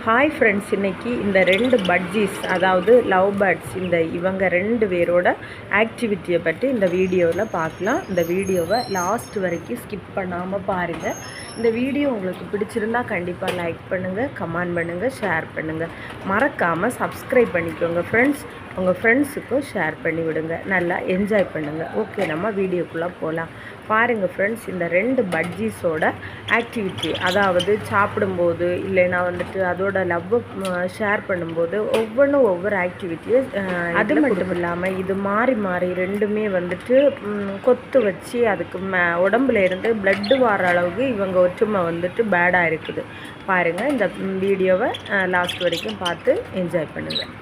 Hi friends, இன்றைக்கி இந்த 2 budgies, அதாவது லவ் பேர்ட்ஸ், இவங்க 2 பேரோட ஆக்டிவிட்டியை பற்றி இந்த வீடியோவில் பார்க்கலாம். இந்த வீடியோவை லாஸ்ட் வரைக்கும் ஸ்கிப் பண்ணாமல் பாருங்கள். இந்த வீடியோ உங்களுக்கு பிடிச்சிருந்தால் கண்டிப்பாக லைக் பண்ணுங்கள், கமெண்ட் பண்ணுங்கள், ஷேர் பண்ணுங்கள். மறக்காமல் சப்ஸ்கிரைப் பண்ணிக்கோங்க ஃப்ரெண்ட்ஸ். உங்கள் ஃப்ரெண்ட்ஸுக்கும் ஷேர் பண்ணி விடுங்க. நல்லா என்ஜாய் பண்ணுங்கள். ஓகே, நம்ம வீடியோக்குள்ளே போகலாம். பாருங்கள் ஃப்ரெண்ட்ஸ், இந்த 2 பட்ஜீஸோட ஆக்டிவிட்டி, அதாவது சாப்பிடும்போது இல்லைன்னா அதோட லவ்வை ஷேர் பண்ணும்போது ஒவ்வொரு ஆக்டிவிட்டியை, அது மட்டும் இல்லாமல் இது மாறி மாறி ரெண்டுமே கொத்து வச்சு அதுக்கு உடம்புல இருந்து பிளட்டு வர அளவுக்கு இவங்க ஒற்றுமை பேடாக இருக்குது. பாருங்கள், இந்த வீடியோவை லாஸ்ட் வரைக்கும் பார்த்து என்ஜாய் பண்ணுங்கள்.